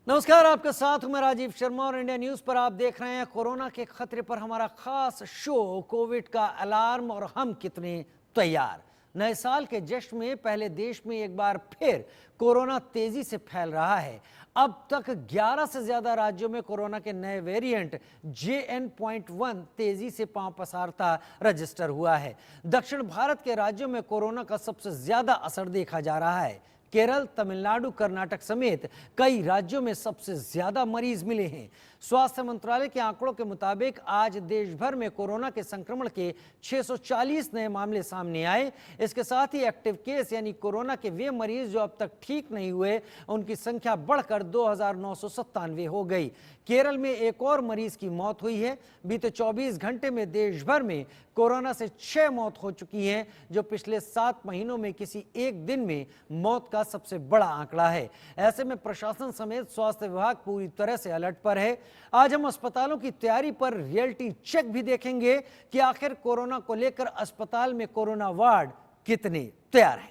नमस्कार, आपके साथ हूं मैं राजीव शर्मा और इंडिया न्यूज पर आप देख रहे हैं कोरोना के खतरे पर हमारा खास शो कोविड का अलार्म और हम कितने तैयार। नए साल के जश्न में पहले देश में एक बार फिर कोरोना तेजी से फैल रहा है। अब तक 11 से ज्यादा राज्यों में कोरोना के नए वेरिएंट JN.1 तेजी से पांव पसारता रजिस्टर हुआ है। दक्षिण भारत के राज्यों में कोरोना का सबसे ज्यादा असर देखा जा रहा है। केरल, तमिलनाडु, कर्नाटक समेत कई राज्यों में सबसे ज्यादा मरीज मिले हैं। स्वास्थ्य मंत्रालय के आंकड़ों के मुताबिक आज देश भर में कोरोना के संक्रमण के 640 नए मामले सामने आए। इसके साथ ही एक्टिव केस यानी कोरोना के वे मरीज जो अब तक ठीक नहीं हुए, उनकी संख्या बढ़कर 2997 हो गई। केरल में एक और मरीज की मौत हुई है। बीते 24 घंटे में देश भर में कोरोना से 6 मौत हो चुकी हैं, जो पिछले 7 महीनों में किसी एक दिन में मौत का सबसे बड़ा आंकड़ा है। ऐसे में प्रशासन समेत स्वास्थ्य विभाग पूरी तरह से अलर्ट पर है। आज हम अस्पतालों की तैयारी पर रियलिटी चेक भी देखेंगे कि आखिर कोरोना को लेकर अस्पताल में कोरोना वार्ड कितने तैयार हैं।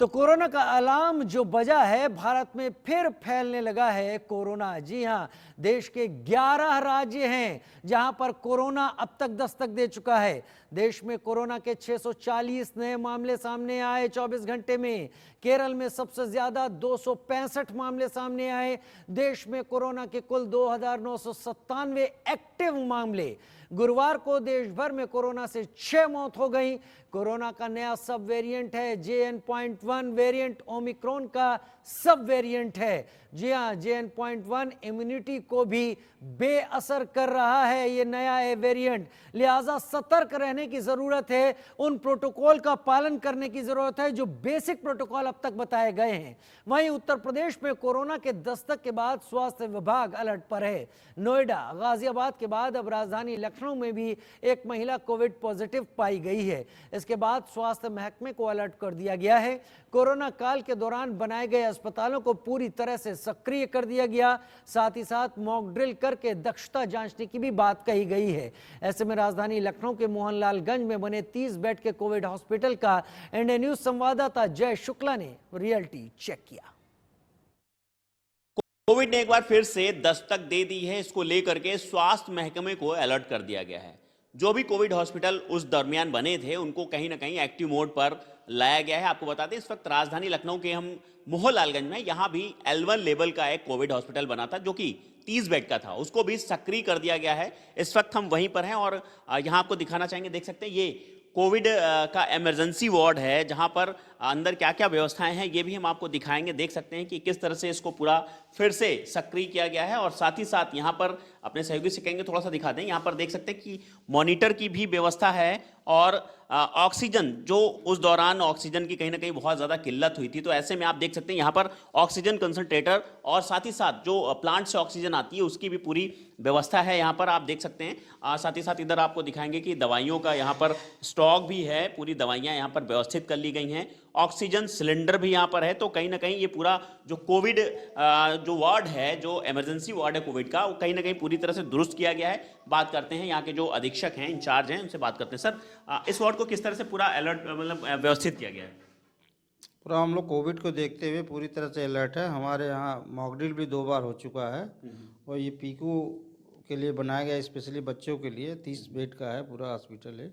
तो कोरोना का अलार्म जो बजा है, भारत में फिर फैलने लगा है कोरोना। जी हां, देश के 11 राज्य हैं जहां पर कोरोना अब तक दस्तक दे चुका है। देश में कोरोना के 640 नए मामले सामने आए 24 घंटे में। केरल में सबसे ज्यादा 265 मामले सामने आए। देश में कोरोना के कुल 2997 एक्टिव मामले। गुरुवार को देश भर में कोरोना से 6 मौत हो गई। कोरोना का नया सब वेरिएंट है JN.1 वेरिएंट, ओमिक्रॉन का सब वेरिएंट है। जी हां, JN.1 इम्यूनिटी को भी बेअसर कर रहा है ये नया वेरिएंट। लिहाजा सतर्क रहने की जरूरत है, उन प्रोटोकॉल का पालन करने की जरूरत है जो बेसिक प्रोटोकॉल अब तक बताए गए हैं। वहीं उत्तर प्रदेश में कोरोना के दस्तक के बाद स्वास्थ्य विभाग अलर्ट पर है। नोएडा, गाजियाबाद के बाद अब राजधानी लखनऊ में भी एक महिला कोविड पॉजिटिव पाई गई है। इसके बाद स्वास्थ्य महकमे को अलर्ट कर दिया गया है। कोरोना काल के दौरान बनाए गए अस्पतालों को पूरी तरह से सक्रिय कर दिया गया। साथ ही साथ मॉक ड्रिल करके दक्षता जांचने की भी बात कही गई है। ऐसे में राजधानी लखनऊ के मोहनलालगंज में बने 30 बेड के कोविड हॉस्पिटल का इंडिया न्यूज संवाददाता जय शुक्ला ने रियलिटी चेक किया। कोविड ने एक बार फिर से दस्तक दे दी है। इसको लेकर के स्वास्थ्य महकमे को अलर्ट कर दिया गया है। जो भी कोविड हॉस्पिटल उस दरमियान बने थे, उनको कहीं ना कहीं एक्टिव मोड पर लाया गया है। आपको बता दें, इस वक्त राजधानी लखनऊ के हम मोहनलालगंज में, यहां भी L1 लेवल का एक कोविड हॉस्पिटल बना था जो कि 30 बेड का था, उसको भी सक्रिय कर दिया गया है। इस वक्त हम वहीं पर हैं और यहां आपको दिखाना चाहेंगे। देख सकते हैं, ये कोविड का इमरजेंसी वार्ड है जहां पर अंदर क्या क्या व्यवस्थाएं हैं ये भी हम आपको दिखाएंगे। देख सकते हैं कि किस तरह से इसको पूरा फिर से सक्रिय किया गया है। और साथ ही साथ यहां पर अपने सहयोगी से कहेंगे थोड़ा सा दिखा दें। यहां पर देख सकते हैं कि मॉनिटर की भी व्यवस्था है और ऑक्सीजन, जो उस दौरान ऑक्सीजन की कहीं ना कहीं बहुत ज़्यादा किल्लत हुई थी, तो ऐसे में आप देख सकते हैं यहाँ पर ऑक्सीजन कंसंट्रेटर और साथ ही साथ जो प्लांट से ऑक्सीजन आती है उसकी भी पूरी व्यवस्था है। यहाँ पर आप देख सकते हैं। साथ ही साथ इधर आपको दिखाएंगे कि दवाइयों का यहाँ पर स्टॉक भी है, पूरी दवाइयाँ यहाँ पर व्यवस्थित कर ली गई हैं। ऑक्सीजन सिलेंडर भी यहाँ पर है। तो कहीं ना कहीं ये पूरा जो कोविड जो वार्ड है, जो इमरजेंसी वार्ड है कोविड का, वो कहीं ना कहीं पूरी तरह से दुरुस्त किया गया है। बात करते हैं यहाँ के जो अधीक्षक हैं, इंचार्ज हैं, उनसे बात करते हैं। सर, इस वार्ड को किस तरह से पूरा अलर्ट मतलब व्यवस्थित किया गया है? पूरा हम लोग कोविड को देखते हुए पूरी तरह से अलर्ट है। हमारे यहाँ मॉक ड्रिल भी 2 बार हो चुका है और ये पीकू के लिए बनाया गया, स्पेशली बच्चों के लिए 30 बेड का है पूरा हॉस्पिटल है।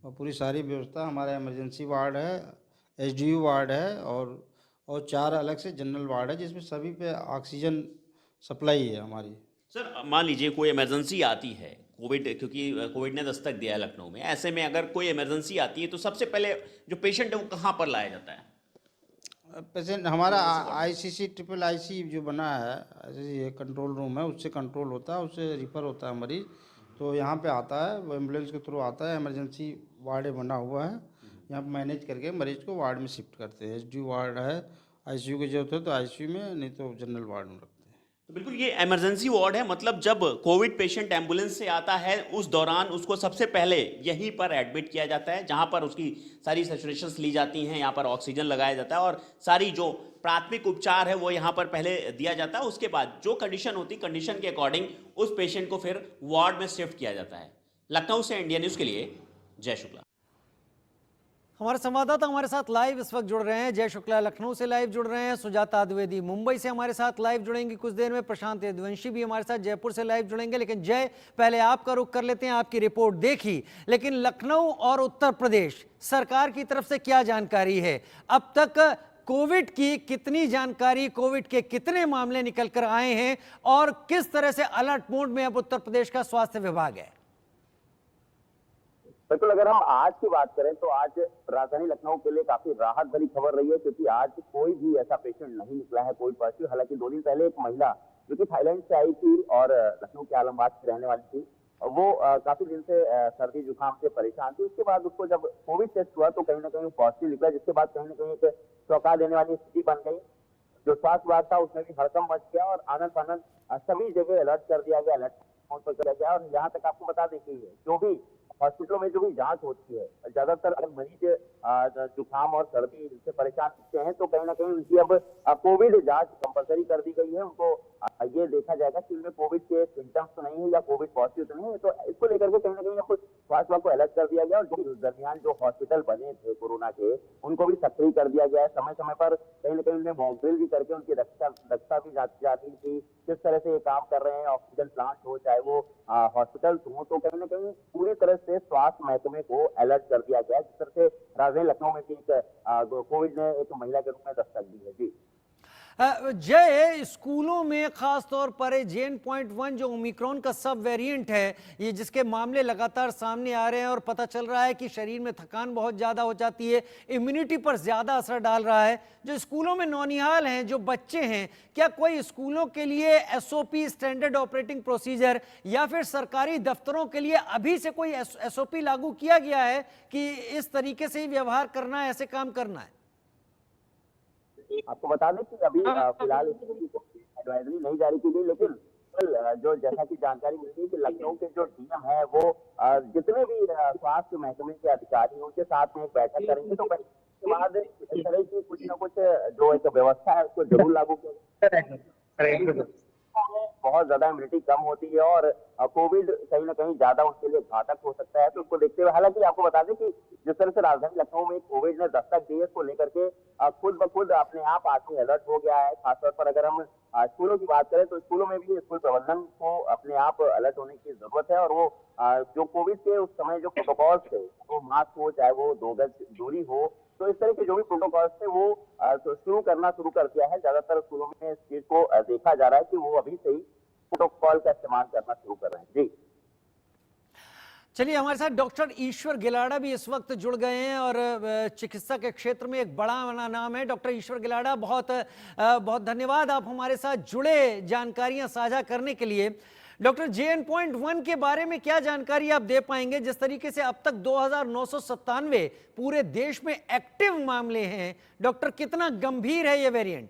और पूरी सारी व्यवस्था, हमारा इमरजेंसी वार्ड है, HDU वार्ड है और 4 अलग से जनरल वार्ड है जिसमें सभी पे ऑक्सीजन सप्लाई है हमारी। सर, मान लीजिए कोई इमरजेंसी आती है कोविड, क्योंकि कोविड ने दस्तक दिया है लखनऊ में, ऐसे में अगर कोई इमरजेंसी आती है तो सबसे पहले जो पेशेंट है वो कहाँ पर लाया जाता है? पेशेंट हमारा ICC जो बना है, ये कंट्रोल रूम है, उससे कंट्रोल होता है, उससे रिफ़र होता है मरीज़, तो यहाँ पे आता है, वो एम्बुलेंस के थ्रू आता है। इमरजेंसी वार्ड बना हुआ है, यहाँ पे मैनेज करके मरीज़ को वार्ड में शिफ्ट करते हैं। HDU वार्ड है, ICU की जरूरत है तो ICU में, नहीं तो जनरल वार्ड में रखते हैं। तो बिल्कुल ये इमरजेंसी वार्ड है, मतलब जब कोविड पेशेंट एम्बुलेंस से आता है उस दौरान उसको सबसे पहले यहीं पर एडमिट किया जाता है, जहां पर उसकी सारी सैचुरेशंस ली जाती हैं, यहाँ पर ऑक्सीजन लगाया जाता है और सारी जो प्राथमिक उपचार है वो यहाँ पर पहले दिया जाता है। उसके बाद जो कंडीशन होती, कंडीशन के अकॉर्डिंग उस पेशेंट को फिर वार्ड में शिफ्ट किया जाता है। लखनऊ से इंडिया न्यूज़ के लिए जय शुक्ला। हमारे संवाददाता हमारे साथ लाइव इस वक्त जुड़ रहे हैं। जय शुक्ला लखनऊ से लाइव जुड़ रहे हैं, सुजाता द्विवेदी मुंबई से हमारे साथ लाइव जुड़ेंगी कुछ देर में, प्रशांत यदुवंशी भी हमारे साथ जयपुर से लाइव जुड़ेंगे। लेकिन जय, पहले आपका रुख कर लेते हैं। आपकी रिपोर्ट देखी, लेकिन लखनऊ और उत्तर प्रदेश सरकार की तरफ से क्या जानकारी है? अब तक कोविड की कितनी जानकारी, कोविड के कितने मामले निकल कर आए हैं और किस तरह से अलर्ट मोड में अब उत्तर प्रदेश का स्वास्थ्य विभाग है? बिल्कुल, अगर हम आज की बात करें तो आज राजधानी लखनऊ के लिए काफी राहत भरी खबर रही है, क्योंकि आज कोई भी ऐसा पेशेंट नहीं निकला है कोविड पॉजिटिव। हालांकि 2 दिन पहले एक महिला जो कि थाईलैंड से आई थी और लखनऊ के आलमबाग की रहने वाली थी, वो काफी दिन से सर्दी जुकाम से परेशान थी। उसके बाद उसको जब कोविड टेस्ट हुआ तो कहीं ना कहीं पॉजिटिव निकला, जिसके बाद कहीं ना कहीं एक चौंका देने वाली स्थिति बन गई। जो स्वास्थ्य विभाग था उसमें भी हड़कंप मच गया और आनंद फानंद सभी जगह अलर्ट कर दिया गया, अलर्ट मोड पर किया गया। और यहाँ तक आपको बता दें कि जो भी हॉस्पिटलों में जो भी जांच होती है, ज्यादातर अगर मरीज जुकाम और सर्दी से परेशान दिखते हैं तो कहीं ना कहीं उनकी अब कोविड जांच कंपलसरी कर दी गई है। उनको ये देखा जाएगा कि उनमें कोविड के सिम्टम्स तो नहीं है या कोविड पॉजिटिव तो नहीं है। तो इसको लेकर के कहीं ना कहीं आपको स्वास्थ्य विभाग को अलर्ट कर दिया गया। और जो दरमियान जो हॉस्पिटल बने थे कोरोना के, उनको भी सक्रिय कर दिया गया है। समय समय पर कहीं ना कहीं उन्हें मॉक ड्रिल भी करके उनकी दक्षता भी जांची जाती थी, किस तरह से ये काम कर रहे हैं। ऑक्सीजन प्लांट हो चाहे वो हॉस्पिटल हो, तो कहीं ना कहीं पूरी तरह से स्वास्थ्य महकमे को अलर्ट कर दिया गया। जिस तरह से राजधानी लखनऊ में भी कोविड ने एक महिला के रूप में दस्तक दी है। जी जय, स्कूलों में खास तौर पर JN.1 जो ओमिक्रॉन का सब वेरिएंट है, ये जिसके मामले लगातार सामने आ रहे हैं और पता चल रहा है कि शरीर में थकान बहुत ज़्यादा हो जाती है, इम्यूनिटी पर ज़्यादा असर डाल रहा है। जो स्कूलों में नौनिहाल हैं, जो बच्चे हैं, क्या कोई स्कूलों के लिए SOP स्टैंडर्ड ऑपरेटिंग प्रोसीजर या फिर सरकारी दफ्तरों के लिए अभी से कोई SOP लागू किया गया है कि इस तरीके से ही व्यवहार करना है, ऐसे काम करना है? आपको बता दें कि अभी फिलहाल एडवाइजरी नहीं जारी की गई, लेकिन जो जैसा कि जानकारी मिलती है कि लखनऊ के जो DM है वो जितने भी स्वास्थ्य महकमे के अधिकारी हैं उनके साथ में एक बैठक करेंगे। तो बैठक के बाद इस तरह की कुछ ना कुछ जो एक व्यवस्था है उसको जरूर लागू किया। बहुत ज्यादा इम्यूनिटी कम होती है और कोविड कहीं ना कहीं ज्यादा उनके लिए घातक हो सकता है। तो उसको देखते हुए, हालांकि आपको बता दें कि जिस तरह से राजधानी लखनऊ में कोविड ने दस्तक दी है, इसको लेकर के खुद ब खुद अपने आप आदमी अलर्ट हो गया है। खासतौर पर अगर हम स्कूलों की बात करें तो स्कूलों में भी स्कूल प्रबंधन को अपने आप अलर्ट होने की जरूरत है। और वो जो कोविड के उस समय जो प्रोटोकॉल्स थे, वो मास्क हो चाहे वो 2 गज दूरी हो, तो इस तरह के जो भी प्रोटोकॉल्स थे वो शुरू कर दिया है। ज्यादातर स्कूलों में इस चीज को देखा जा रहा है कि वो अभी से ही प्रोटोकॉल का इस्तेमाल करना शुरू कर रहे हैं। जी चलिए, हमारे साथ डॉक्टर ईश्वर गिलाड़ा भी इस वक्त जुड़ गए हैं और चिकित्सा के क्षेत्र में एक बड़ा नाम है। डॉक्टर ईश्वर गिलाड़ा, बहुत बहुत धन्यवाद, आप हमारे साथ जुड़े जानकारियां साझा करने के लिए। डॉक्टर JN.1 के बारे में क्या जानकारी आप दे पाएंगे? जिस तरीके से अब तक 2997 पूरे देश में एक्टिव मामले हैं, डॉक्टर कितना गंभीर है ये वेरिएंट?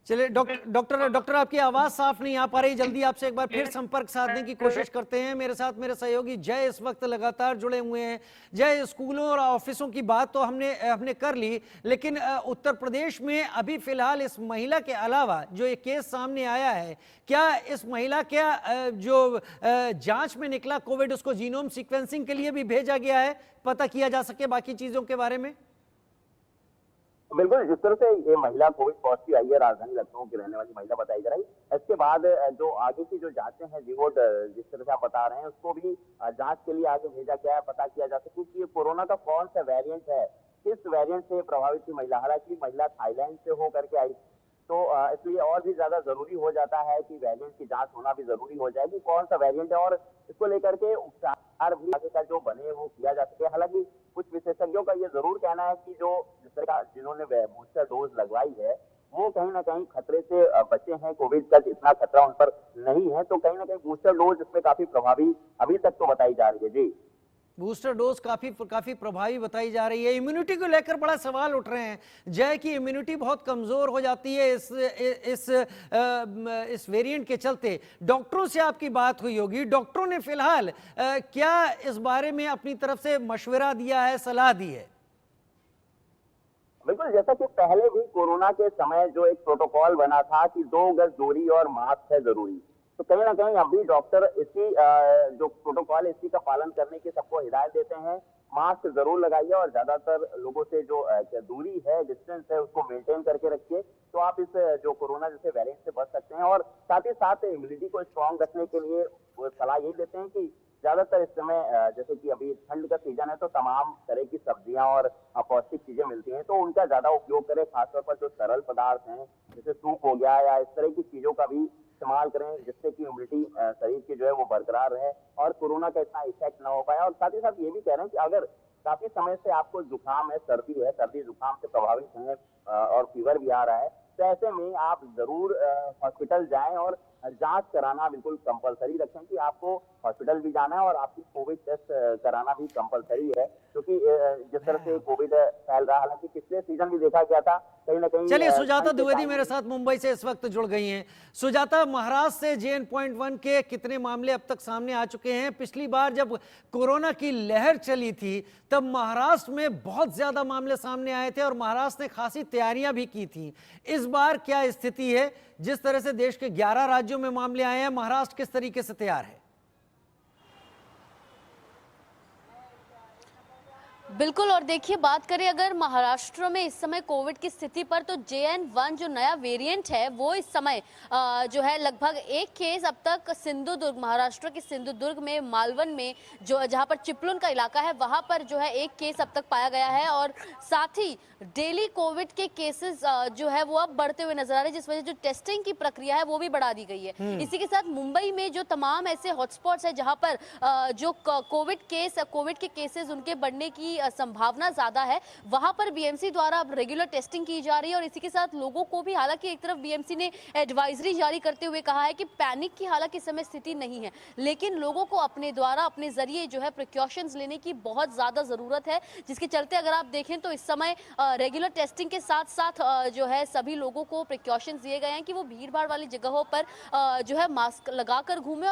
चलिए डॉक्टर आपकी आवाज साफ नहीं आ पा रही, जल्दी आपसे एक बार फिर संपर्क साधने की कोशिश करते हैं। मेरे साथ मेरे सहयोगी जय इस वक्त लगातार जुड़े हुए हैं। जय, स्कूलों और ऑफिसों की बात तो हमने कर ली, लेकिन उत्तर प्रदेश में अभी फिलहाल इस महिला के अलावा जो एक केस सामने आया है, क्या इस महिला के जो जांच में निकला कोविड, उसको जीनोम सीक्वेंसिंग के लिए भी भेजा गया है, पता किया जा सके बाकी चीजों के बारे में? बिल्कुल, जिस तरह से ये महिला कोविड पॉजिटिव आई है, राजधानी लखनऊ की रहने वाली महिला बताई जा रही है, इसके बाद जो आगे की जो जांचें हैं रिपोर्ट जिस तरह से आप बता रहे हैं, उसको भी जांच के लिए आगे भेजा गया है, पता किया जा सके कि ये कोरोना का कौन सा वेरिएंट है, किस वेरिएंट से प्रभावित थी महिला। हालांकि महिला थाईलैंड से होकर के आई, तो इसलिए और भी ज्यादा जरूरी हो जाता है कि वेरिएंट की जांच होना भी जरूरी हो जाएगी, कौन सा वेरिएंट है, और इसको लेकर के उपचार भी आगे का जो बने वो किया जा सके। हालांकि कुछ विशेषज्ञों का ये जरूर कहना है कि जो जिस तरह का जिन्होंने बूस्टर डोज लगवाई है वो कहीं ना कहीं खतरे से बचे हैं, कोविड का इतना खतरा उन पर नहीं है, तो कहीं ना कहीं बूस्टर डोज इसमें काफी प्रभावी अभी तक तो बताई जा रही है। जी बूस्टर डोज काफी प्रभावी बताई जा रही है। इम्यूनिटी को लेकर बड़ा सवाल उठ रहे हैं जय की इम्यूनिटी बहुत कमजोर हो जाती है इस वेरिएंट के चलते। डॉक्टरों से आपकी बात हुई होगी, डॉक्टरों ने फिलहाल क्या इस बारे में अपनी तरफ से मशवरा दिया है, सलाह दी है? बिल्कुल, जैसा कि पहले भी कोरोना के समय जो एक प्रोटोकॉल बना था कि 2 गज दूरी और मास्क है जरूरी, तो कहीं ना कहीं अभी डॉक्टर इसी जो प्रोटोकॉल इसी का पालन करने की सबको हिदायत देते हैं। मास्क जरूर लगाइए और ज्यादातर लोगों से जो दूरी है, डिस्टेंस है, उसको मेंटेन करके रखिए, तो आप इस जो कोरोना जैसे वेरिएंट से बच सकते हैं। और साथ ही साथ इम्यूनिटी को स्ट्रांग रखने के लिए वो सलाह यही देते हैं कि ज्यादातर इस समय जैसे कि अभी ठंड का सीजन है, तो तमाम तरह की सब्जियां और पौष्टिक चीजें मिलती हैं, तो उनका ज्यादा उपयोग करें। खासतौर पर जो सरल पदार्थ हैं जैसे सूप हो गया या इस तरह की चीजों का भी इस्तेमाल करें, जिससे कि इम्यूनिटी शरीर की जो है वो बरकरार रहे और कोरोना का इतना इफेक्ट ना हो पाए। और साथ ही साथ ये भी कह रहे हैं कि अगर काफी समय से आपको जुकाम है, सर्दी जुकाम से प्रभावित हैं और फीवर भी आ रहा है, तो ऐसे में आप जरूर हॉस्पिटल जाएं और जांच कराना बिल्कुल कंपलसरी रखें कि आपको हॉस्पिटल भी जाना है और आपकी कोविड टेस्ट कराना भी कंपलसरी है, क्योंकि जिस तरह से कोविड फैल रहा है, हालांकि पिछले सीजन भी देखा गया था कहीं ना कहीं। चलिए, सुजाता द्विवेदी मेरे साथ मुंबई से इस वक्त जुड़ गई हैं। सुजाता, महाराष्ट्र से JN.1 के कितने मामले अब तक सामने आ चुके हैं? पिछली बार जब कोरोना की लहर चली थी तब महाराष्ट्र में बहुत ज्यादा मामले सामने आए थे और महाराष्ट्र ने खासी तैयारियां भी की थी। इस बार क्या स्थिति है? जिस तरह से देश के 11 राज्यों में मामले आए हैं, महाराष्ट्र किस तरीके से तैयार है? बिल्कुल, और देखिए, बात करें अगर महाराष्ट्र में इस समय कोविड की स्थिति पर, तो JN.1 जो नया वेरिएंट है वो इस समय जो है लगभग एक केस अब तक सिंधुदुर्ग, महाराष्ट्र के सिंधुदुर्ग में, मालवन में, जो जहां पर चिपलुन का इलाका है वहां पर जो है एक केस अब तक पाया गया है। और साथ ही डेली कोविड के केसेस जो है वो अब बढ़ते हुए नजर आ रहे हैं, जिस वजह से जो टेस्टिंग की प्रक्रिया है वो भी बढ़ा दी गई है। इसी के साथ मुंबई में जो तमाम ऐसे हॉटस्पॉट्स है जहां पर जो कोविड के केसेस उनके बढ़ने की संभावना ज्यादा है, वहां पर BMC द्वारा अब रेगुलर टेस्टिंग की जा रही है। और इसी के साथ लोगों को भी, हालांकि एक तरफ BMC ने एडवाइजरी जारी करते हुए कहा है कि पैनिक की हालांकि इस समय स्थिति नहीं है, लेकिन लोगों को अपने द्वारा, अपने जरिए जो है प्रिकॉशंस लेने की बहुत ज्यादा जरूरत है, जिसके चलते अगर आप देखें तो इस समय रेगुलर टेस्टिंग के साथ साथ जो है सभी लोगों को प्रिकॉशंस दिए गए हैं कि वो भीड़ भाड़ वाली जगहों पर जो है मास्क लगाकर घूमे। और